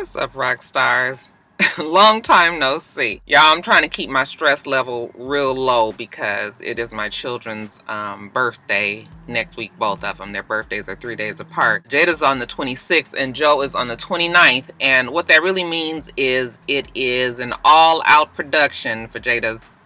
What's up, Roxstars? Long time no see. Y'all, I'm trying to keep my stress level real low because it is my children's birthday next week, both of them. Their birthdays are 3 days apart. Jada's on the 26th and Joe is on the 29th. And what that really means is it is an all-out production for Jada's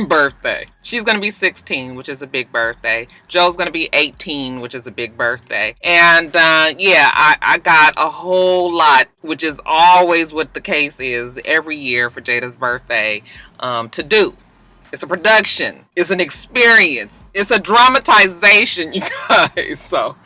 birthday. She's going to be 16, which is a big birthday. Joe's going to be 18, which is a big birthday. And yeah, I got a whole lot, which is always what the case is every year for Jada's birthday, to do. It's a production. It's an experience. It's a dramatization, you guys. So,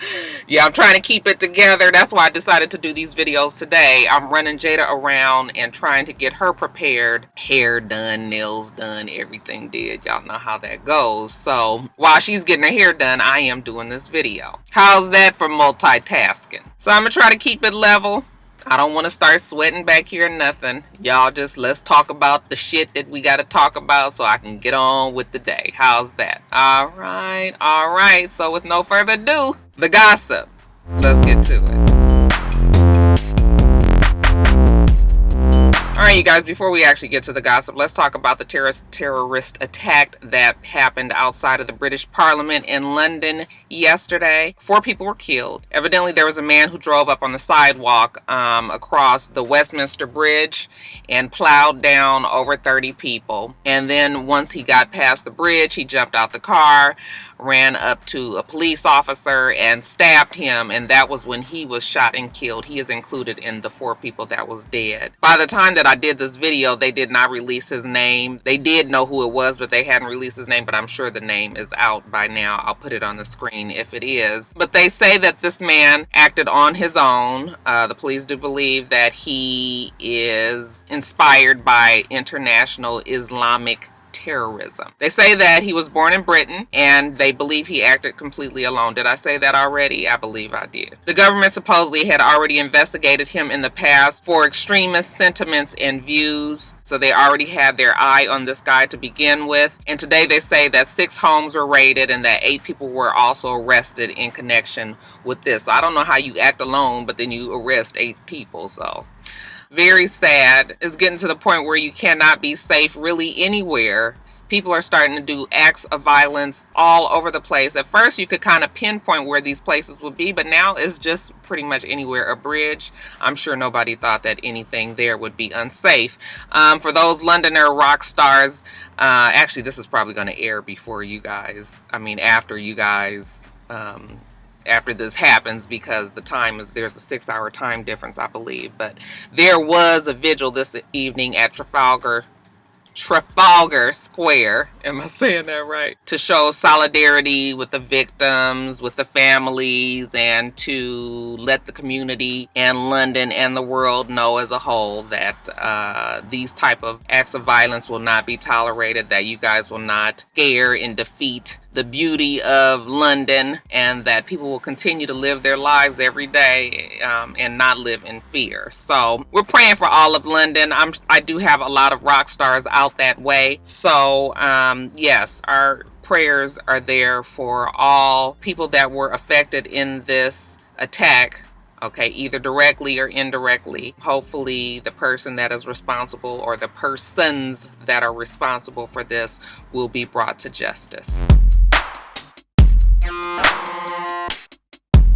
yeah, I'm trying to keep it together. That's why I decided to do these videos today. I'm running Jada around and trying to get her prepared. Hair done, nails done, everything did. Y'all know how that goes. So, while she's getting her hair done, I am doing this video. How's that for multitasking? So, I'm going to try to keep it level. I don't want to start sweating back here or nothing. Y'all just let's talk about the shit that we got to talk about so I can get on with the day. How's that? All right. All right. So with no further ado, the gossip. Let's get to it. All right, you guys, before we actually get to the gossip, let's talk about the terrorist attack that happened outside of the British Parliament in London yesterday. 4 people were killed. Evidently, there was a man who drove up on the sidewalk across the Westminster Bridge and plowed down over 30 people. And then once he got past the bridge, he jumped out the car, ran up to a police officer and stabbed him, and that was when he was shot and killed. He is included in the 4 people that was dead. By the time that I did this video, they did not release his name. They did know who it was, but they hadn't released his name, but I'm sure the name is out by now. I'll put it on the screen if it is. But they say that this man acted on his own. The police do believe that he is inspired by international Islamic terrorism. They say that he was born in Britain and they believe he acted completely alone. Did I say that already? I believe I did. The government supposedly had already investigated him in the past for extremist sentiments and views. So they already had their eye on this guy to begin with. And today they say that 6 homes were raided and that 8 people were also arrested in connection with this. So I don't know how you act alone, but then you arrest 8 people. So very sad. It's getting to the point where you cannot be safe really anywhere. People are starting to do acts of violence all over the place. At first, you could kind of pinpoint where these places would be, but now it's just pretty much anywhere. A bridge, I'm sure nobody thought that anything there would be unsafe. For those Londoner rock stars, actually, this is probably going to air before you guys, after you guys, after this happens, because the time is, there's a 6-hour time difference, I believe. But there was a vigil this evening at Trafalgar Square, am I saying that right? To show solidarity with the victims, with the families, and to let the community and London and the world know as a whole that these type of acts of violence will not be tolerated, that you guys will not scare and defeat the beauty of London, and that people will continue to live their lives every day and not live in fear. So we're praying for all of London. I do have a lot of rock stars out that way. So yes, our prayers are there for all people that were affected in this attack. Okay, either directly or indirectly. Hopefully the person that is responsible, or the persons that are responsible for this, will be brought to justice.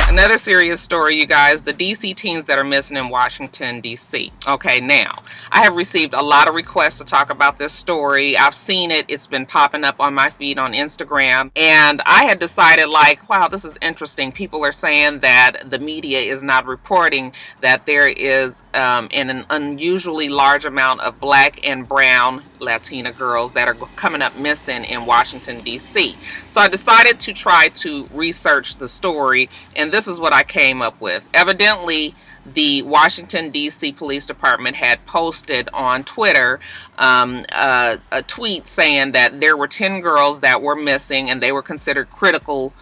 Another serious story, you guys, the DC teens that are missing in Washington, D.C. Okay, now, I have received a lot of requests to talk about this story. I've seen it. It's been popping up on my feed on Instagram. And I had decided, like, wow, this is interesting. People are saying that the media is not reporting that there is an unusually large amount of Black and brown Latina girls that are coming up missing in Washington, D.C. So I decided to try to research the story, and this is what I came up with. Evidently, the Washington, D.C. Police Department had posted on Twitter a tweet saying that there were 10 girls that were missing and they were considered critical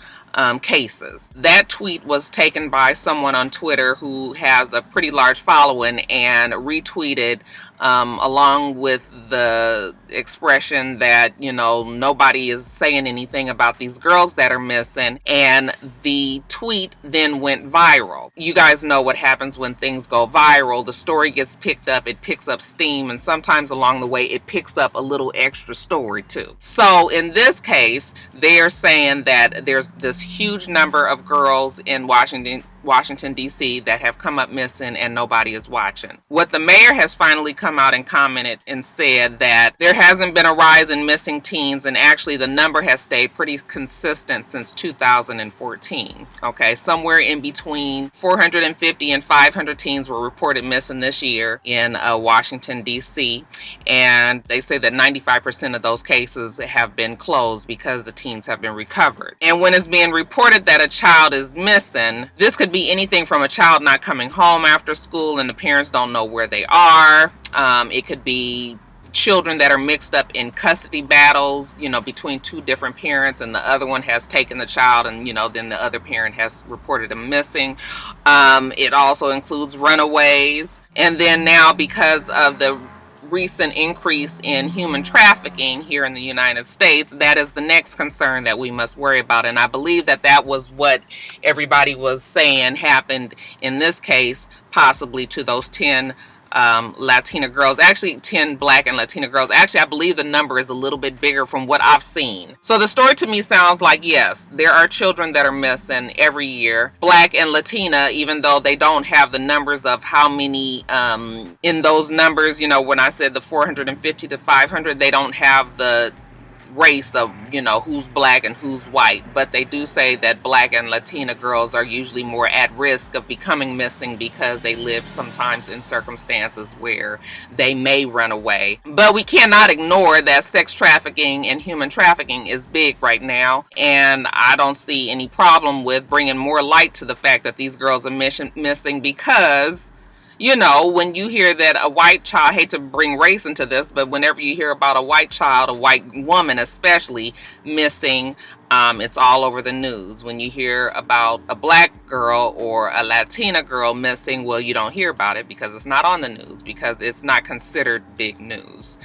cases. That tweet was taken by someone on Twitter who has a pretty large following and retweeted along with the expression that, you know, nobody is saying anything about these girls that are missing. And the tweet then went viral. You guys know what happens when things go viral. The story gets picked up, it picks up steam, and sometimes along the way it picks up a little extra story too. So in this case, they are saying that there's this huge number of girls in Washington, D.C. that have come up missing and nobody is watching. What the mayor has finally come out and commented and said that there hasn't been a rise in missing teens, and actually the number has stayed pretty consistent since 2014. Okay, somewhere in between 450 and 500 teens were reported missing this year in Washington, D.C. And they say that 95% of those cases have been closed because the teens have been recovered. And when it's being reported that a child is missing, this could be anything from a child not coming home after school and the parents don't know where they are. It could be children that are mixed up in custody battles, you know, between two different parents, and the other one has taken the child, and, you know, then the other parent has reported them missing. It also includes runaways. And then now, because of the recent increase in human trafficking here in the United States, that is the next concern that we must worry about. And I believe that that was what everybody was saying happened in this case, possibly to those 10 Latina girls, actually 10 Black and Latina girls. Actually, I believe the number is a little bit bigger from what I've seen. So the story to me sounds like, yes, there are children that are missing every year, Black and Latina, even though they don't have the numbers of how many in those numbers. You know, when I said the 450 to 500, they don't have the race of, you know, who's Black and who's white, but they do say that Black and Latina girls are usually more at risk of becoming missing because they live sometimes in circumstances where they may run away. But we cannot ignore that sex trafficking and human trafficking is big right now, and I don't see any problem with bringing more light to the fact that these girls are missing, because, you know, when you hear that a white child, I hate to bring race into this, but whenever you hear about a white child, a white woman especially, missing, it's all over the news. When you hear about a Black girl or a Latina girl missing, well, you don't hear about it because it's not on the news, because it's not considered big news.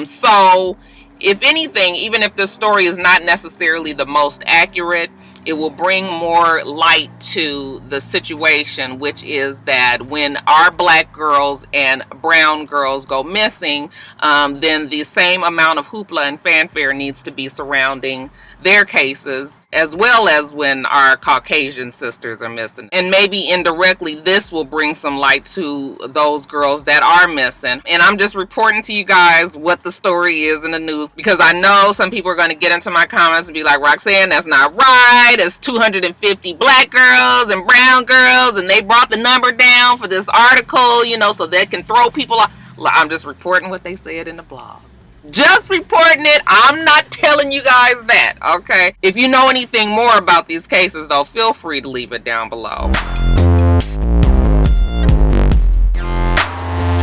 So, if anything, even if this story is not necessarily the most accurate, it will bring more light to the situation, which is that when our Black girls and brown girls go missing, then the same amount of hoopla and fanfare needs to be surrounding their cases, as well as when our Caucasian sisters are missing. And maybe indirectly this will bring some light to those girls that are missing. And I'm just reporting to you guys what the story is in the news, because I know some people are going to get into my comments and be like, Roxanne, that's not right. It's 250 Black girls and brown girls, and they brought the number down for this article, you know, so they can throw people off. I'm just reporting what they said in the blog. Just reporting it. I'm not telling you guys that, okay? If you know anything more about these cases, though, feel free to leave it down below.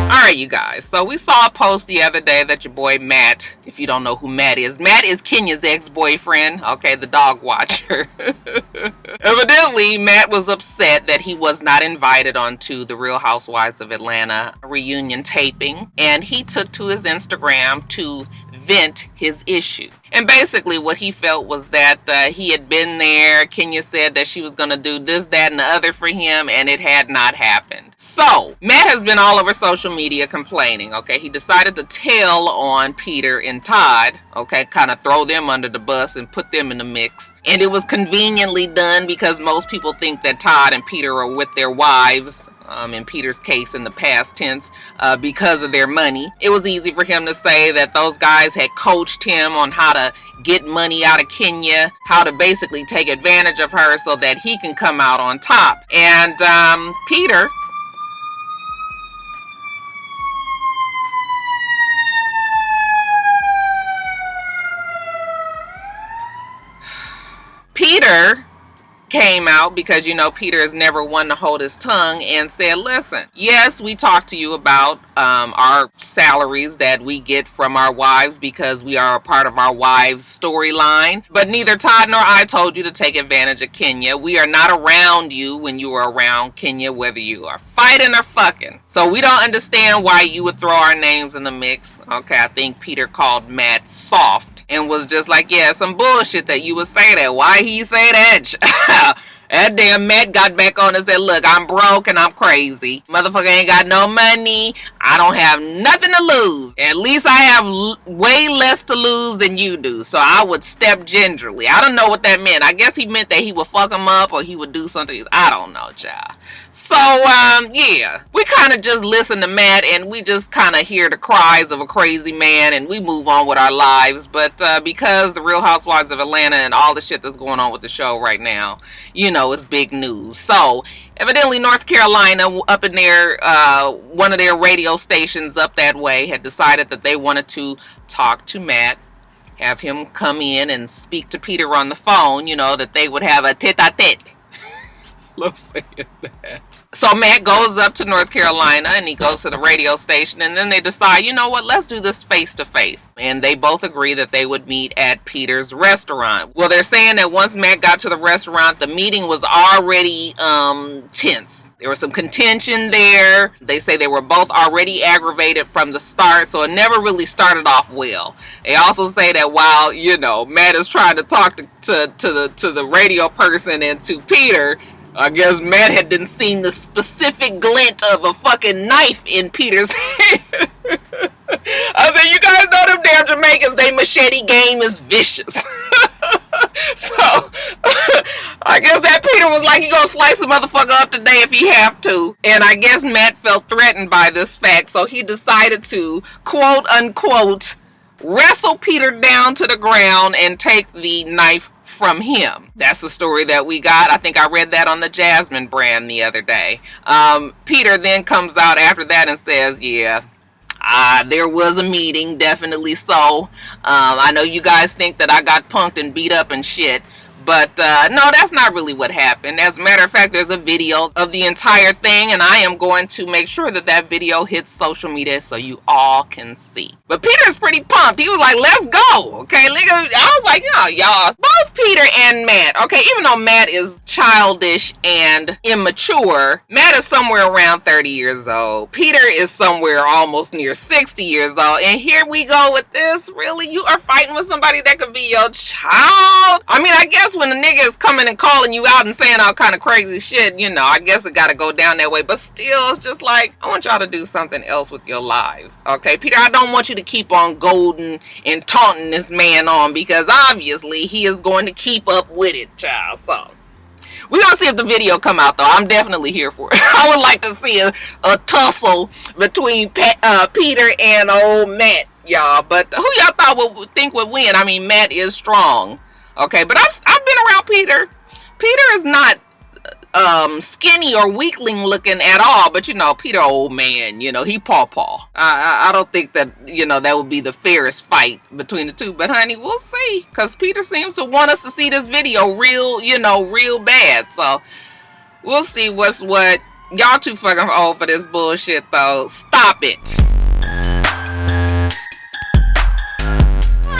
Alright, you guys, so we saw a post the other day that your boy Matt, if you don't know who Matt is Kenya's ex-boyfriend, okay, the dog watcher. Evidently, Matt was upset that he was not invited onto the Real Housewives of Atlanta reunion taping, and he took to his Instagram to vent his issue. And basically what he felt was that he had been there. Kenya said that she was going to do this, that, and the other for him, and it had not happened. So, Matt has been all over social media complaining, okay? He decided to tell on Peter and Todd, okay? Kind of throw them under the bus and put them in the mix. And it was conveniently done because most people think that Todd and Peter are with their wives, in Peter's case in the past tense, because of their money. It was easy for him to say that those guys had coached him on how to get money out of Kenya, how to basically take advantage of her so that he can come out on top. And Peter came out because, you know, Peter has never one to hold his tongue and said, listen, yes, we talked to you about our salaries that we get from our wives because we are a part of our wives' storyline, but neither Todd nor I told you to take advantage of Kenya. We are not around you when you are around Kenya, whether you are fighting or fucking. So we don't understand why you would throw our names in the mix. Okay, I think Peter called Matt soft and was just like, yeah, some bullshit that you would say that. Why he say that? That damn Matt got back on and said, look, I'm broke and I'm crazy. Motherfucker ain't got no money. I don't have nothing to lose. At least I have way less to lose than you do. So I would step gingerly. I don't know what that meant. I guess he meant that he would fuck him up or he would do something. I don't know, child. So, yeah, we kind of just listen to Matt and we just kind of hear the cries of a crazy man and we move on with our lives. But because the Real Housewives of Atlanta and all the shit that's going on with the show right now, you know, it's big news. So, evidently North Carolina, up in their, one of their radio stations up that way, had decided that they wanted to talk to Matt, have him come in and speak to Peter on the phone, you know, that they would have a tete-a-tete. Love saying that. So Matt goes up to North Carolina and he goes to the radio station and then they decide, you know what, let's do this face to face. And they both agree that they would meet at Peter's restaurant. Well, they're saying that once Matt got to the restaurant, the meeting was already tense. There was some contention there. They say they were both already aggravated from the start, so it never really started off well. They also say that while, you know, Matt is trying to talk to the radio person and to Peter, I guess Matt hadn't seen the specific glint of a fucking knife in Peter's hand. I said, you guys know them damn Jamaicans, they machete game is vicious. So, I guess that Peter was like, you gonna slice a motherfucker up today if he have to. And I guess Matt felt threatened by this fact, so he decided to, quote unquote, wrestle Peter down to the ground and take the knife from him. That's the story that we got. I think I read that on the Jasmine brand the other day. Peter then comes out after that and says, yeah, there was a meeting, definitely so. I know you guys think that I got punked and beat up and shit, but no, that's not really what happened. As a matter of fact, there's a video of the entire thing, and I am going to make sure that that video hits social media so you all can see. But Peter's pretty pumped. He was like, let's go. Okay, I was like, yeah, y'all. Both Peter and Matt, okay, even though Matt is childish and immature, Matt is somewhere around 30 years old. Peter is somewhere almost near 60 years old. And here we go with this. Really? You are fighting with somebody that could be your child? I mean, I guess when the nigga is coming and calling you out and saying all kind of crazy shit, you know, I guess it gotta go down that way. But still, it's just like, I want y'all to do something else with your lives. Okay, Peter, I don't want you to keep on goading and taunting this man on, because obviously he is going to keep up with it, child. So we're gonna see if the video come out, though. I'm definitely here for it. I would like to see a tussle between Peter and old Matt, y'all. But who y'all thought would think would win? I mean, Matt is strong. Okay, but I've been around Peter. Peter is not skinny or weakling looking at all, but you know, Peter old man, you know, he paw. I don't think that, you know, that would be the fairest fight between the two, but honey, we'll see, because Peter seems to want us to see this video real, you know, real bad. So we'll see what's what. Y'all too fucking old for this bullshit, though. Stop it.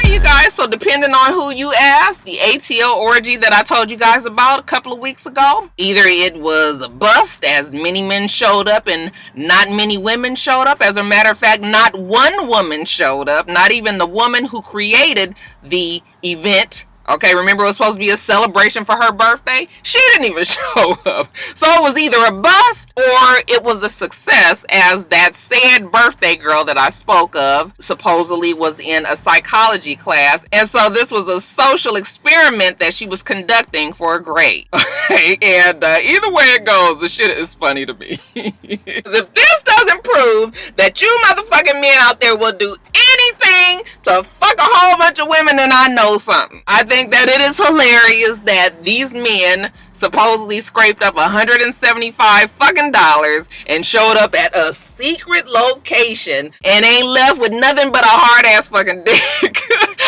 You guys, so depending on who you ask, the ATL orgy that I told you guys about a couple of weeks ago, either it was a bust as many men showed up and not many women showed up. As a matter of fact, not one woman showed up, not even the woman who created the event. Okay, remember it was supposed to be a celebration for her birthday? She didn't even show up. So it was either a bust or it was a success, as that said birthday girl that I spoke of supposedly was in a psychology class. And so this was a social experiment that she was conducting for a grade. Okay, and either way it goes, the shit is funny to me. If this doesn't prove that you motherfucking men out there will do anything to fuck a whole bunch of women, then I know something. I think that it is hilarious that these men supposedly scraped up $175 fucking dollars and showed up at a secret location and ain't left with nothing but a hard ass fucking dick.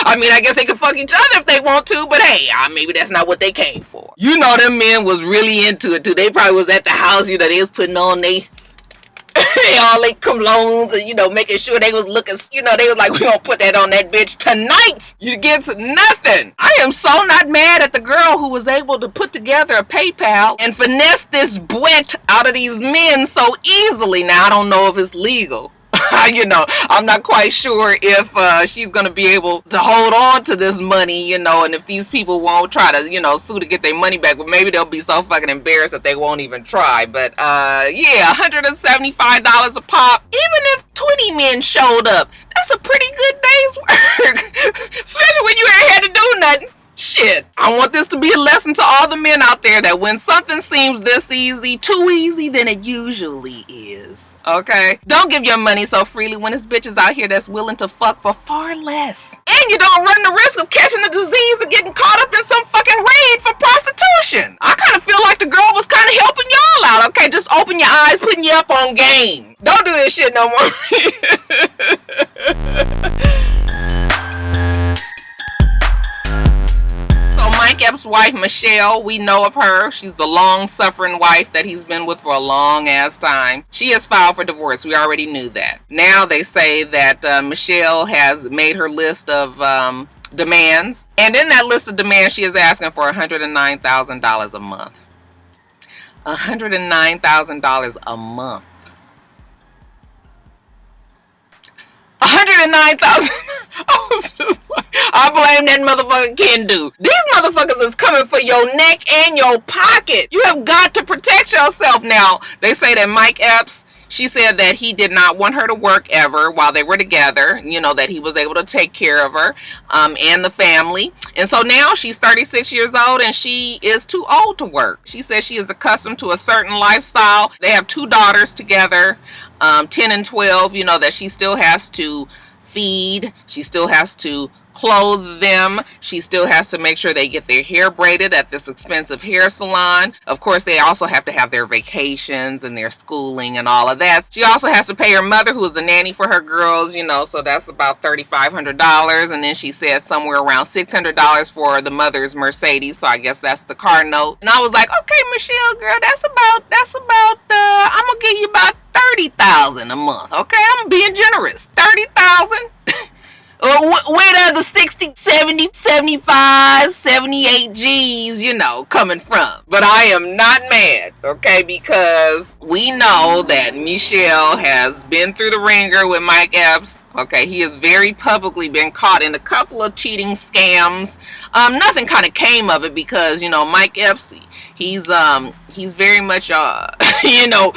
I mean, I guess they can fuck each other if they want to, but hey, maybe that's not what they came for. You know, them men was really into it too. They probably was at the house, you know, they was putting on all they colognes and, you know, making sure they was looking, you know, they was like, we gonna put that on that bitch tonight. You get nothing. I am so not mad at the girl who was able to put together a PayPal and finesse this buet out of these men so easily. Now, I don't know if it's legal. You know, I'm not quite sure if she's going to be able to hold on to this money, you know, and if these people won't try to, you know, sue to get their money back, but maybe they'll be so fucking embarrassed that they won't even try. But, yeah, $175 a pop. Even if 20 men showed up, that's a pretty good day's work. Especially when you ain't had to do nothing. Shit, I want this to be a lesson to all the men out there that when something seems this easy, too easy, then it usually is. Okay? Don't give your money so freely when there's bitches out here that's willing to fuck for far less. And you don't run the risk of catching a disease or getting caught up in some fucking raid for prostitution. I kind of feel like the girl was kind of helping y'all out, okay? Just open your eyes, putting you up on game. Don't do this shit no more. Mike Epps' wife, Michelle, we know of her. She's the long-suffering wife that he's been with for a long-ass time. She has filed for divorce. We already knew that. Now they say that Michelle has made her list of demands. And in that list of demands, she is asking for $109,000 a month. $109,000 a month. $109,000. I was just like, I blame that motherfucker Ken do. These motherfuckers is coming for your neck and your pocket. You have got to protect yourself. Now, they say that Mike Epps, she said that he did not want her to work ever while they were together. You know, that he was able to take care of her and the family. And so now she's 36 years old and she is too old to work. She says she is accustomed to a certain lifestyle. They have 2 daughters together, 10 and 12, you know, that she still has to feed. She still has to clothe them. She still has to make sure they get their hair braided at this expensive hair salon. Of course, they also have to have their vacations and their schooling and all of that. She also has to pay her mother, who is the nanny for her girls, you know, so that's about $3,500. And then she said somewhere around $600 for the mother's Mercedes. So I guess that's the car note. And I was like, okay, Michelle, girl, that's about, I'm gonna give you about $30,000 a month. Okay, I'm being generous. $30,000. Where the other 60, 70, 75, 78 G's, you know, coming from? But I am not mad, okay, because we know that Michelle has been through the ringer with Mike Epps. Okay, he has very publicly been caught in a couple of cheating scams. Nothing kind of came of it because, you know, Mike Epps, he's very much you know,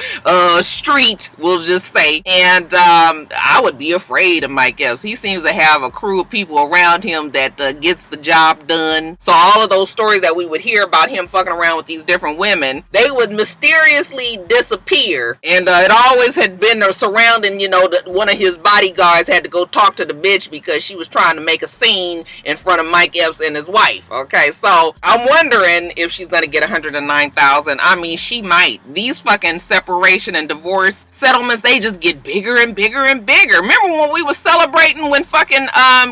street, we'll just say. And I would be afraid of Mike Epps. He seems to have a crew of people around him that gets the job done. So all of those stories that we would hear about him fucking around with these different women, they would mysteriously disappear. And it always had been surrounding, you know, that one of his bodyguards had to go talk to the bitch because she was trying to make a scene in front of Mike Epps and his wife. Okay, so I'm wondering if she's gonna get $109,000. I mean, she might. These fucking separation and divorce settlements, they just get bigger and bigger and bigger. Remember when we was celebrating when fucking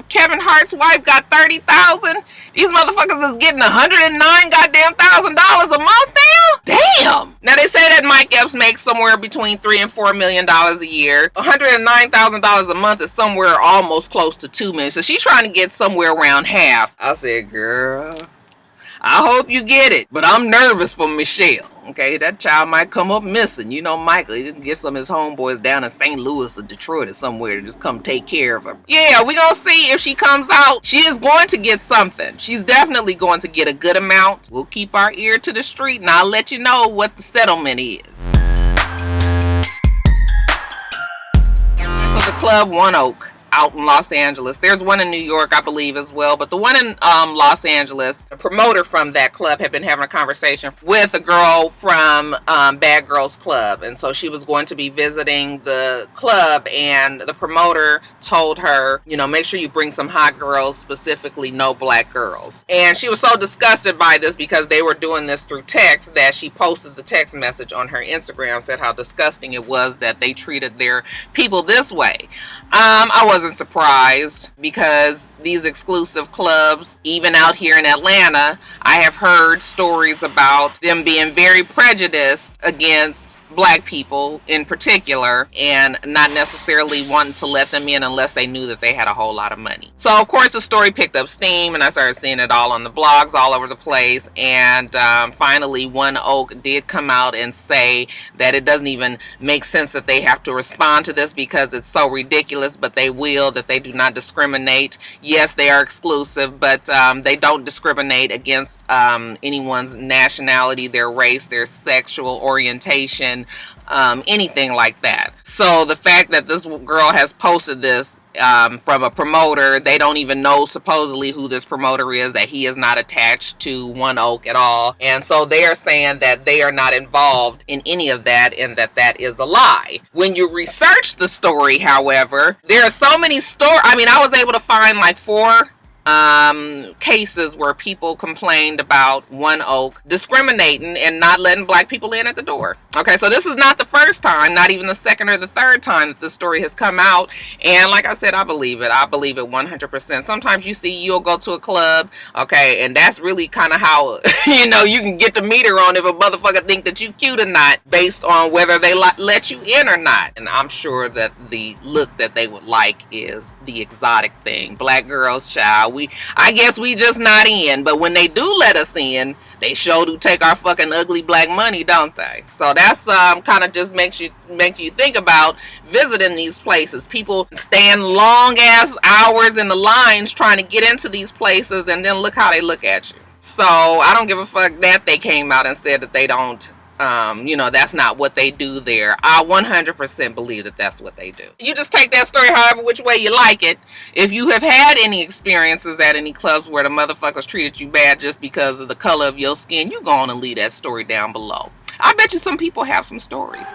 Kevin Hart's wife got $30,000? These motherfuckers is getting $109 goddamn $1,000 a month now? Damn. Now they say that Mike Epps makes somewhere between $3 and $4 million a year. $109,000 a month is somewhere almost close to $2 million. So she's trying to get somewhere around half. I said, girl, I hope you get it, but I'm nervous for Michelle. Okay, that child might come up missing. You know, Michael, he didn't get some of his homeboys down in St. Louis or Detroit or somewhere to just come take care of her. Yeah, we're gonna see if she comes out. She is going to get something. She's definitely going to get a good amount. We'll keep our ear to the street and I'll let you know what the settlement is. So the Club One Oak out in Los Angeles. There's one in New York, I believe, as well. But the one in Los Angeles, the promoter from that club had been having a conversation with a girl from Bad Girls Club. And so she was going to be visiting the club, and the promoter told her, you know, make sure you bring some hot girls, specifically no black girls. And she was so disgusted by this because they were doing this through text that she posted the text message on her Instagram, said how disgusting it was that they treated their people this way. I wasn't wasn't surprised because these exclusive clubs, even out here in Atlanta, I have heard stories about them being very prejudiced against black people in particular, and not necessarily wanting to let them in unless they knew that they had a whole lot of money. So of course the story picked up steam, and I started seeing it all on the blogs all over the place, and finally One Oak did come out and say that it doesn't even make sense that they have to respond to this because it's so ridiculous, but they will, that they do not discriminate. Yes, they are exclusive, but they don't discriminate against anyone's nationality, their race, their sexual orientation, anything like that. So the fact that this girl has posted this from a promoter, they don't even know supposedly who this promoter is, that he is not attached to One Oak at all, and so they are saying that they are not involved in any of that and that that is a lie. When you research the story, however, there are so many I was able to find like 4 cases where people complained about One Oak discriminating and not letting black people in at the door. Okay, so this is not the first time, not even the second or the third time that this story has come out, and like I said, I believe it 100%. Sometimes you'll go to a club, okay, and that's really kind of how you can get the meter on if a motherfucker think that you cute or not based on whether they let you in or not. And I'm sure that the look that they would like is the exotic thing. Black girls, child, I guess we just not in, but when they do let us in, they sure do take our fucking ugly black money, don't they? So that's kind of just make you think about visiting these places. People stand long ass hours in the lines trying to get into these places, and then look how they look at you. So I don't give a fuck that they came out and said that they don't that's not what they do there. I 100% believe that that's what they do. You just take that story however which way you like it. If you have had any experiences at any clubs where the motherfuckers treated you bad just because of the color of your skin, you go on and leave that story down below. I bet you some people have some stories.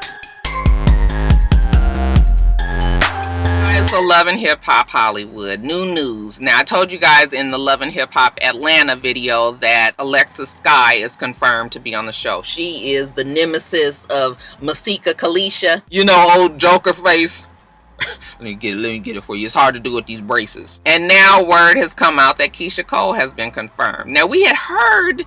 So Love and Hip Hop Hollywood, new news. Now I told you guys in the Love and Hip Hop Atlanta video that Alexis Sky is confirmed to be on the show. She is the nemesis of Masika Kalisha. Old Joker face. Let me get it for you. It's hard to do with these braces. And now word has come out that Keisha Cole has been confirmed. Now we had heard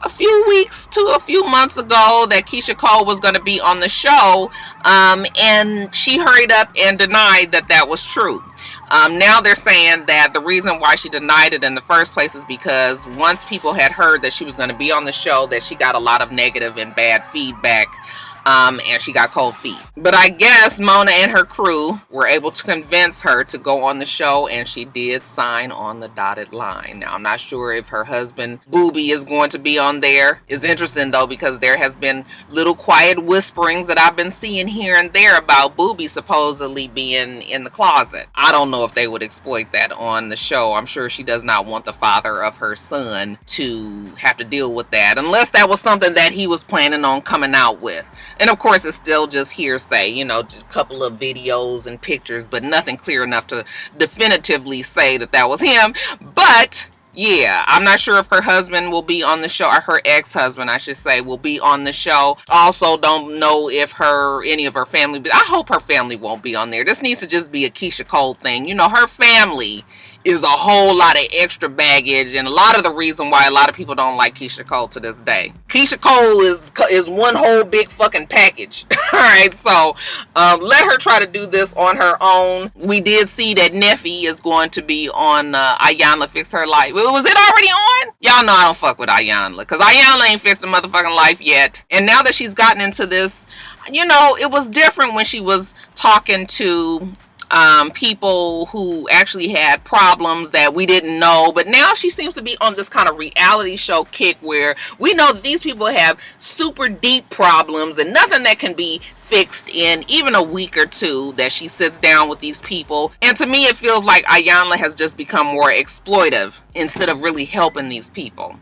a few weeks to a few months ago that Keisha Cole was going to be on the show, and she hurried up and denied that that was true. Now they're saying that the reason why she denied it in the first place is because once people had heard that she was going to be on the show, that she got a lot of negative and bad feedback, and she got cold feet. But I guess Mona and her crew were able to convince her to go on the show, and she did sign on the dotted line. Now I'm not sure if her husband Booby is going to be on there. It's interesting though, because there has been little quiet whisperings that I've been seeing here and there about Booby supposedly being in the closet. I don't know if they would exploit that on the show. I'm sure she does not want the father of her son to have to deal with that, unless that was something that he was planning on coming out with. And of course, it's still just hearsay, just a couple of videos and pictures, but nothing clear enough to definitively say that that was him. But yeah, I'm not sure if her husband will be on the show, or her ex-husband, I should say, will be on the show. Also, don't know if any of her family, but I hope her family won't be on there. This needs to just be a Keisha Cole thing. Her family is a whole lot of extra baggage, and a lot of the reason why a lot of people don't like Keisha Cole to this day. Keisha Cole is one whole big fucking package. Alright, so let her try to do this on her own. We did see that Neffy is going to be on Iyanla Fix Her Life. Was it already on? Y'all know I don't fuck with Iyanla, because Iyanla ain't fixed her motherfucking life yet. And now that she's gotten into this, it was different when she was talking to people who actually had problems that we didn't know, but now she seems to be on this kind of reality show kick where we know that these people have super deep problems and nothing that can be fixed in even a week or two, that she sits down with these people. And to me, it feels like Iyanla has just become more exploitive instead of really helping these people.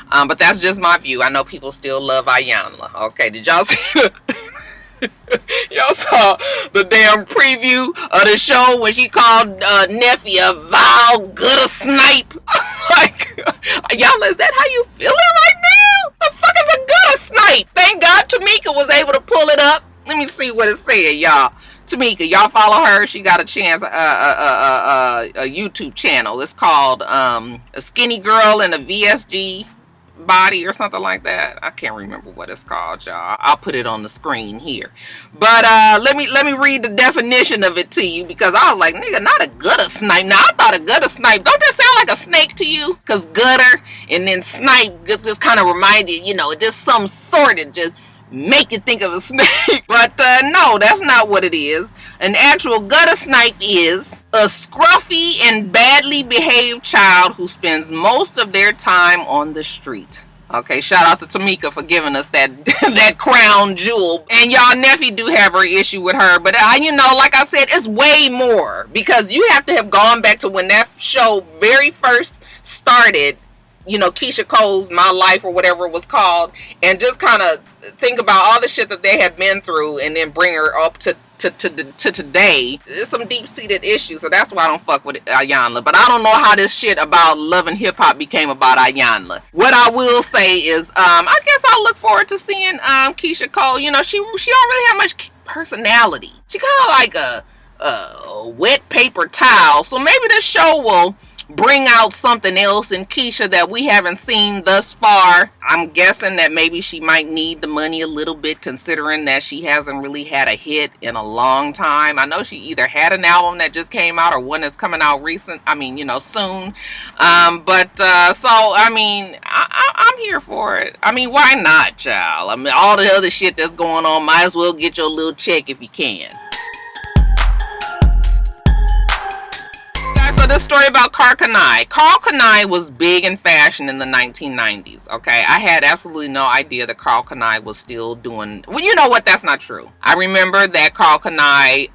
But that's just my view. I know people still love Iyanla. Okay, did y'all see y'all saw the damn preview of the show when she called Neffy a vile gutter snipe? Like, Iyanla, is that how you feeling right now? The fuck is a gutter snipe? Thank God Tamika was able to pull it up. Let me see what it said, y'all. Tamika, y'all follow her. She got a chance, a YouTube channel. It's called A Skinny Girl in a VSG Body or something like that. I can't remember what it's called, y'all. I'll put it on the screen here. But let me read the definition of it to you, because I was like, nigga, not a gutter snipe. Now I thought a gutter snipe, don't that sound like a snake to you? Because gutter and then snipe just kind of reminded, you know, just some sort of just make you think of a snake. But no, that's not what it is. An actual gutter snipe is a scruffy and badly behaved child who spends most of their time on the street. Okay, shout out to Tamika for giving us that that crown jewel. And y'all, Neffy do have her issue with her, but you know, like I said, it's way more, because you have to have gone back to when that show very first started, you know, Keisha Cole's My Life or whatever it was called, and just kind of think about all the shit that they had been through, and then bring her up to today. There's some deep-seated issues, so that's why I don't fuck with Iyanla. But I don't know how this shit about Love and Hip Hop became about Iyanla. What I will say is, I guess I'll look forward to seeing Keisha Cole. You know, she don't really have much personality. She kind of like a wet paper towel. So maybe this show will bring out something else in Keisha that we haven't seen thus far. I'm guessing that maybe she might need the money a little bit, considering that she hasn't really had a hit in a long time. I know she either had an album that just came out or one that's coming out soon. So I mean, I'm here for it. I mean, why not, child? I mean, all the other shit that's going on, might as well get your little check if you can. So this story about Karl Kani. Karl Kani was big in fashion in the 1990s, okay? I had absolutely no idea that Karl Kani was still doing... Well, you know what? That's not true. I remember that Karl Kani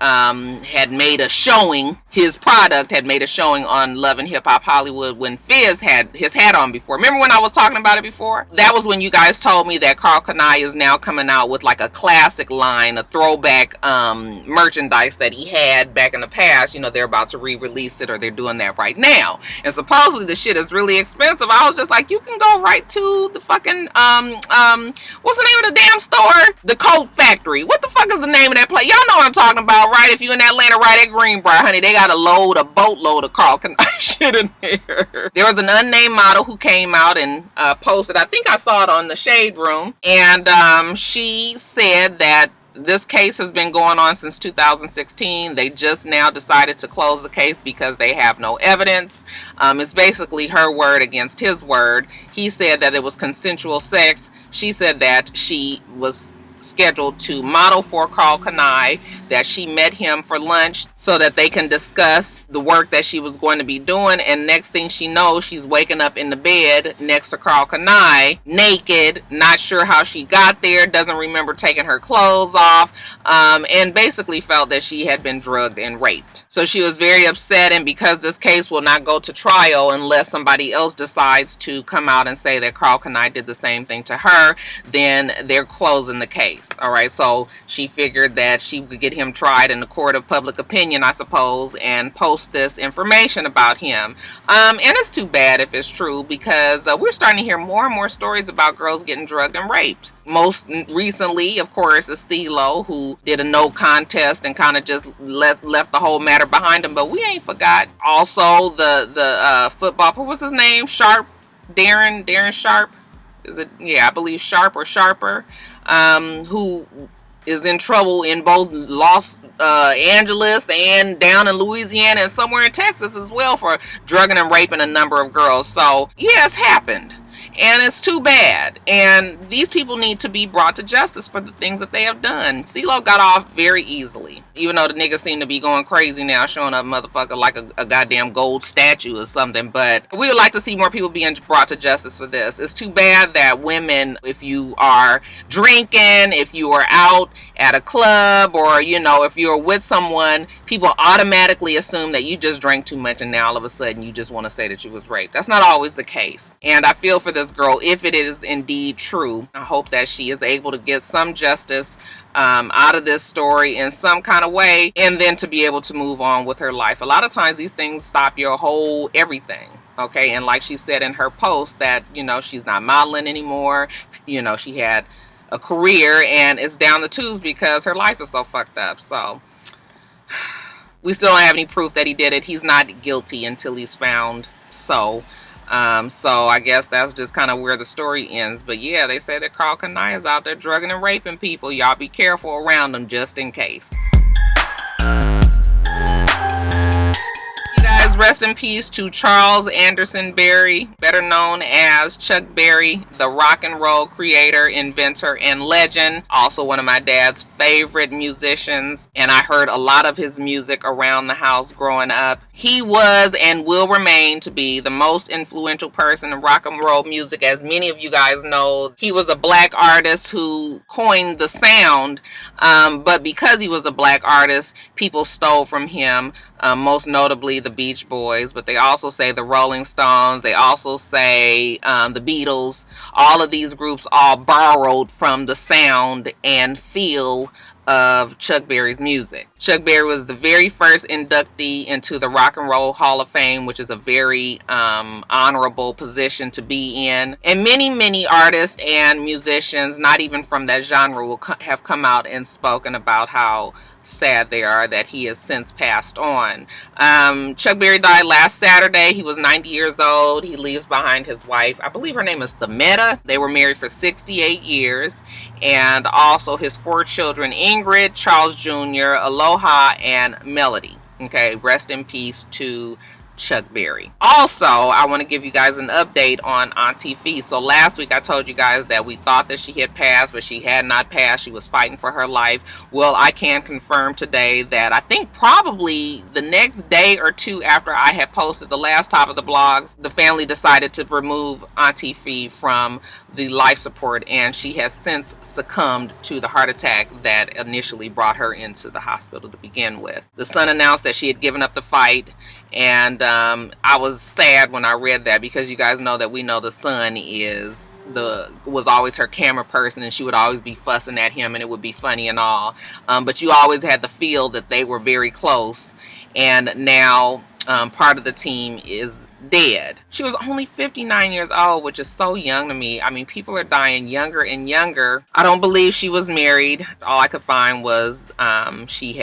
had made a showing, his product had made a showing on Love and Hip Hop Hollywood when Fizz had his hat on before. Remember when I was talking about it before? That was when you guys told me that Karl Kani is now coming out with like a classic line, a throwback merchandise that he had back in the past. You know, they're about to re-release it, or they're doing that right now, and supposedly the shit is really expensive. I was just like, you can go right to the fucking what's the name of the damn store? The Coat Factory. What the fuck is the name of that place? Y'all know what I'm talking about, right? If you in Atlanta, right at Greenbrier, honey, they got a boatload of Karl Kani shit in there. There was an unnamed model who came out and posted, I think I saw it on the Shade Room, and she said that this case has been going on since 2016. They just now decided to close the case because they have no evidence. It's basically her word against his word. He said that it was consensual sex. She said that she was scheduled to model for Karl Kani, that she met him for lunch so that they can discuss the work that she was going to be doing, and next thing she knows, she's waking up in the bed next to Karl Kani, naked, not sure how she got there, doesn't remember taking her clothes off, and basically felt that she had been drugged and raped. So she was very upset, and because this case will not go to trial unless somebody else decides to come out and say that Karl Kani did the same thing to her, then they're closing the case. All right, so she figured that she would get him tried in the court of public opinion, I suppose, and post this information about him. And it's too bad if it's true, because we're starting to hear more and more stories about girls getting drugged and raped. Most recently, of course, is CeeLo, who did a no contest and kind of just left the whole matter behind him. But we ain't forgot. Also, the football, what was his name? Darren Sharp. Is it? Yeah, I believe Sharp or Sharper. Who is in trouble in both Los Angeles and down in Louisiana and somewhere in Texas as well for drugging and raping a number of girls. So, yeah, it's happened. And it's too bad. And these people need to be brought to justice for the things that they have done. CeeLo got off very easily. Even though the niggas seem to be going crazy now, showing up motherfucker like a goddamn gold statue or something. But we would like to see more people being brought to justice for this. It's too bad that women, if you are drinking, if you are out at a club, or, you know, if you're with someone, people automatically assume that you just drank too much and now all of a sudden you just want to say that you was raped. That's not always the case. And I feel for this girl, if it is indeed true. I hope that she is able to get some justice out of this story in some kind of way, and then to be able to move on with her life. A lot of times these things stop your whole everything. Okay, and like she said in her post that, you know, she's not modeling anymore. You know, she had a career and it's down the tubes because her life is so fucked up. So We still don't have any proof that he did it. He's not guilty until he's found. So I guess that's just kind of where the story ends. But yeah, they say that Karl Kani is out there drugging and raping people. Y'all be careful around him just in case. Guys, rest in peace to Charles Anderson Berry, better known as Chuck Berry, the rock and roll creator, inventor, and legend. Also one of my dad's favorite musicians, and I heard a lot of his music around the house growing up. He was and will remain to be the most influential person in rock and roll music. As many of you guys know, he was a black artist who coined the sound, but because he was a black artist, people stole from him, most notably the Beach Boys, but they also say the Rolling Stones, they also say the Beatles. All of these groups all borrowed from the sound and feel of Chuck Berry's music. Chuck Berry was the very first inductee into the Rock and Roll Hall of Fame, which is a very honorable position to be in. And many artists and musicians, not even from that genre, will have come out and spoken about how sad they are that he has since passed on. Chuck Berry died last Saturday. He was 90 years old. He leaves behind his wife. I believe her name is Thametta. They were married for 68 years. And also his 4 children, Ingrid, Charles Jr., Aloha, and Melody. Okay, rest in peace to Chuck Berry. Also, I want to give you guys an update on Auntie Fee. So last week I told you guys that we thought that she had passed, but she had not passed. She was fighting for her life. Well, I can confirm today that I think probably the next day or two after I had posted the last top of the blogs, the family decided to remove Auntie Fee from the life support, and she has since succumbed to the heart attack that initially brought her into the hospital to begin with. The son announced that she had given up the fight, and I was sad when I read that, because you guys know that we know the son was always her camera person, and she would always be fussing at him, and it would be funny and all, but you always had the feel that they were very close. And now part of the team is dead. She was only 59 years old, which is so young to me. I mean, people are dying younger and younger. I don't believe she was married. All I could find was she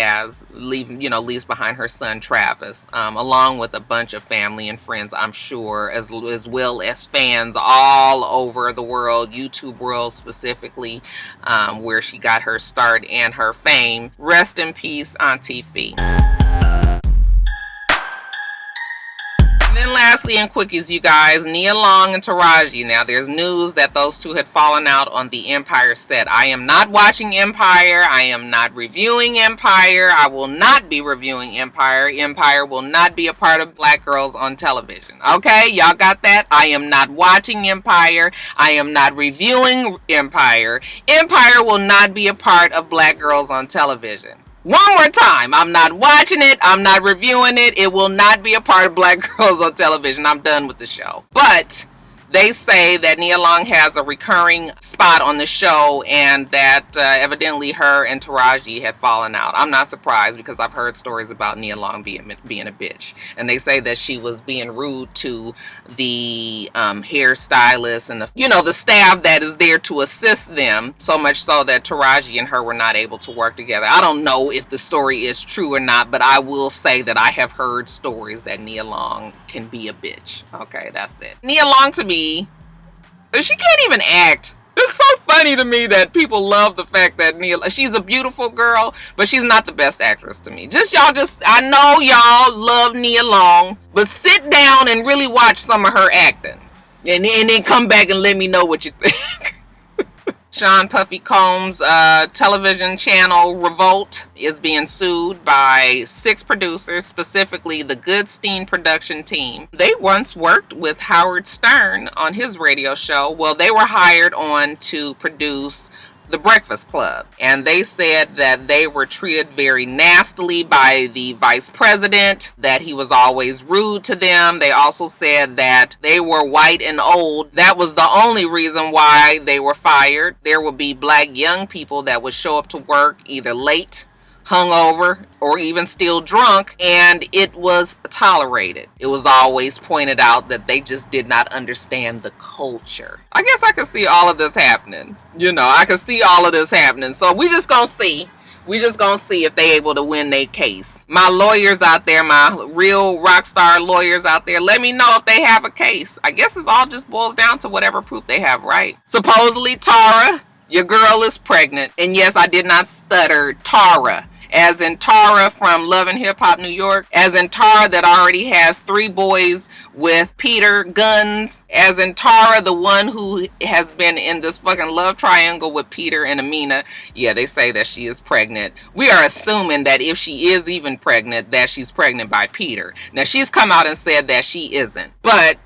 leaves behind her son Travis, along with a bunch of family and friends, I'm sure, as well as fans all over the world, YouTube world specifically, where she got her start and her fame. Rest in peace, Auntie Fee. And lastly, in quickies, you guys, Nia Long and Taraji. Now, there's news that those two had fallen out on the Empire set. I am not watching Empire. I am not reviewing Empire. I will not be reviewing Empire. Empire will not be a part of Black Girls on Television. Okay, y'all got that? I am not watching Empire. I am not reviewing Empire. Empire will not be a part of Black Girls on Television. One more time, I'm not watching it, I'm not reviewing it, it will not be a part of Black Girls on Television. I'm done with the show. But they say that Nia Long has a recurring spot on the show, and that evidently her and Taraji had fallen out. I'm not surprised, because I've heard stories about Nia Long being a bitch. And they say that she was being rude to the hairstylist and the staff that is there to assist them, so much so that Taraji and her were not able to work together. I don't know if the story is true or not, but I will say that I have heard stories that Nia Long can be a bitch. Okay, that's it. Nia Long, to me, she can't even act. It's so funny to me that people love the fact that she's a beautiful girl, but she's not the best actress to me. I know y'all love Nia Long, but sit down and really watch some of her acting, and then come back and let me know what you think. Sean Puffy Combs' television channel Revolt is being sued by 6 producers, specifically the Goodstein production team. They once worked with Howard Stern on his radio show. Well, they were hired on to produce The Breakfast Club, and they said that they were treated very nastily by the vice president, that he was always rude to them. They also said that they were white and old. That was the only reason why they were fired. There would be black young people that would show up to work either late, hungover, or even still drunk, and it was tolerated. It was always pointed out that they just did not understand the culture. I guess I could see all of this happening. I could see all of this happening. So we just gonna see We just gonna see if they able to win their case. My lawyers out there, my real rock star lawyers out there, let me know if they have a case. I guess it all just boils down to whatever proof they have, right? Supposedly, Tara, your girl is pregnant. And yes, I did not stutter. Tara. As in Tara from Love and Hip Hop New York. As in Tara that already has 3 boys with Peter guns. As in Tara, the one who has been in this fucking love triangle with Peter and Amina. Yeah, they say that she is pregnant. We are assuming that if she is even pregnant, that she's pregnant by Peter. Now, she's come out and said that she isn't. But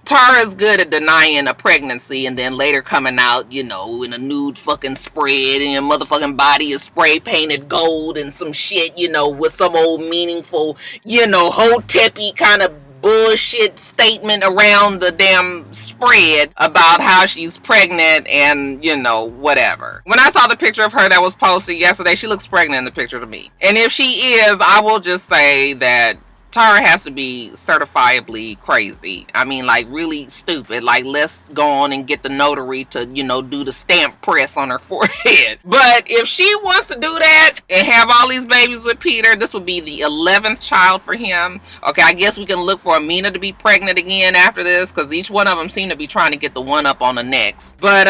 Tara's good at denying a pregnancy and then later coming out, you know, in a nude fucking spread and your motherfucking body is spray painted gold and some shit, you know, with some old meaningful, you know, hoteppy kind of bullshit statement around the damn spread about how she's pregnant and, you know, whatever. When I saw the picture of her that was posted yesterday, she looks pregnant in the picture to me. And if she is, I will just say that Tara has to be certifiably crazy. I mean, like, really stupid. Like, let's go on and get the notary to, you know, do the stamp press on her forehead. But if she wants to do that and have all these babies with Peter, this would be the 11th child for him. Okay, I guess we can look for Amina to be pregnant again after this, because each one of them seem to be trying to get the one up on the next. But,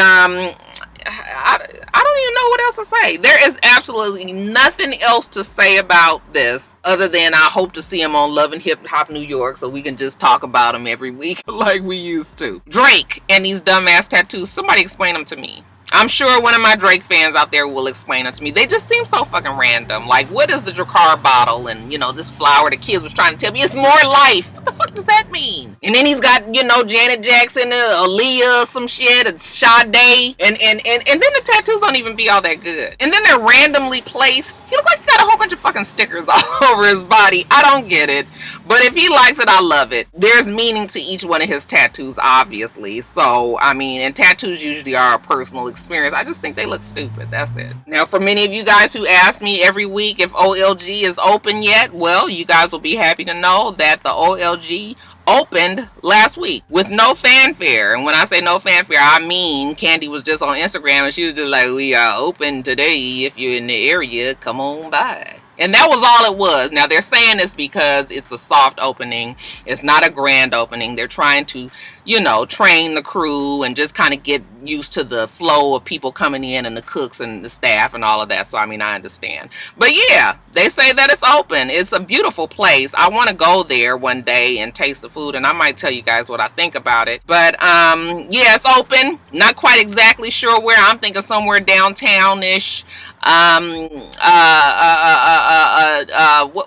I don't even know what else to say. There is absolutely nothing else to say about this other than I hope to see him on Love and Hip Hop New York so we can just talk about him every week like we used to. Drake and these dumbass tattoos. Somebody explain them to me. I'm sure one of my Drake fans out there will explain it to me. They just seem so fucking random. Like, what is the Drakkar bottle and, you know, this flower the kids was trying to tell me? It's more life. What the fuck does that mean? And then he's got, you know, Janet Jackson, Aaliyah, some shit, and Sade. And then the tattoos don't even be all that good. And then they're randomly placed. He looks like he got a whole bunch of fucking stickers all over his body. I don't get it. But if he likes it, I love it. There's meaning to each one of his tattoos, obviously. So, I mean, and tattoos usually are a personal experience. I just think they look stupid. That's it. Now, for many of you guys who ask me every week if OLG is open yet, well, you guys will be happy to know that the OLG opened last week with no fanfare. And when I say no fanfare, I mean Candy was just on Instagram and she was just like, we are open today. If you're in the area, come on by. And that was all it was. Now, they're saying this because it's a soft opening. It's not a grand opening. They're trying to, you know, train the crew and just kind of get used to the flow of people coming in and the cooks and the staff and all of that. So, I mean, I understand. But yeah, they say that it's open. It's a beautiful place. I want to go there one day and taste the food, and I might tell you guys what I think about it. But yeah, it's open. Not quite exactly sure where. I'm thinking somewhere downtown-ish.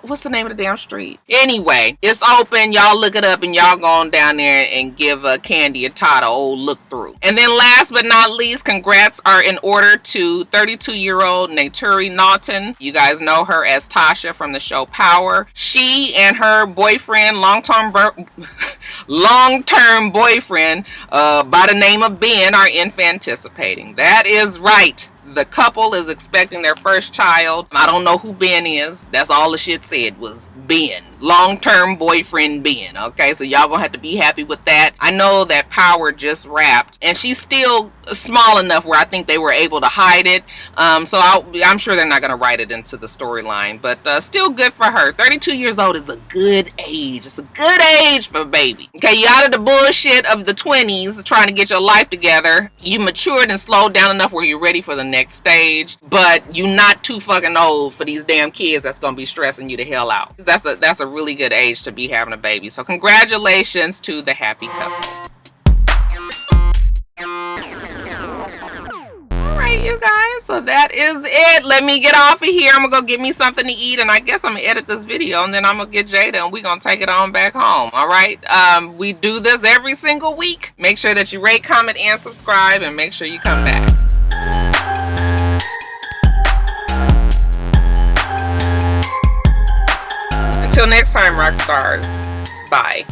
What's the name of the damn street? Anyway, it's open. Y'all look it up and y'all go on down there and give Candy and Todd a old look through. And then last but not least, congrats are in order to 32-year-old Naturi Naughton. You guys know her as Tasha from the show Power. She and her boyfriend, long-term boyfriend by the name of Ben, are infanticipating. That is right. The couple is expecting their first child. I don't know who Ben is. That's all the shit said was Ben. Long-term boyfriend Ben. Okay, so y'all gonna have to be happy with that. I know that Power just wrapped, and she's still small enough where I think they were able to hide it. So I'm sure they're not gonna write it into the storyline, but still good for her. 32 years old is a good age. It's a good age for a baby. Okay, you out of the bullshit of the 20s trying to get your life together. You matured and slowed down enough where you're ready for the next stage, but you're not too fucking old for these damn kids that's gonna be stressing you the hell out. That's a really good age to be having a baby. So congratulations to the happy couple. Alright, you guys, so that is it. Let me get off of here. I'm gonna go get me something to eat, and I guess I'm gonna edit this video, and then I'm gonna get Jada and we're gonna take it on back home. Alright, we do this every single week. Make sure that you rate, comment, and subscribe, and make sure you come back. Until next time, rock stars. Bye.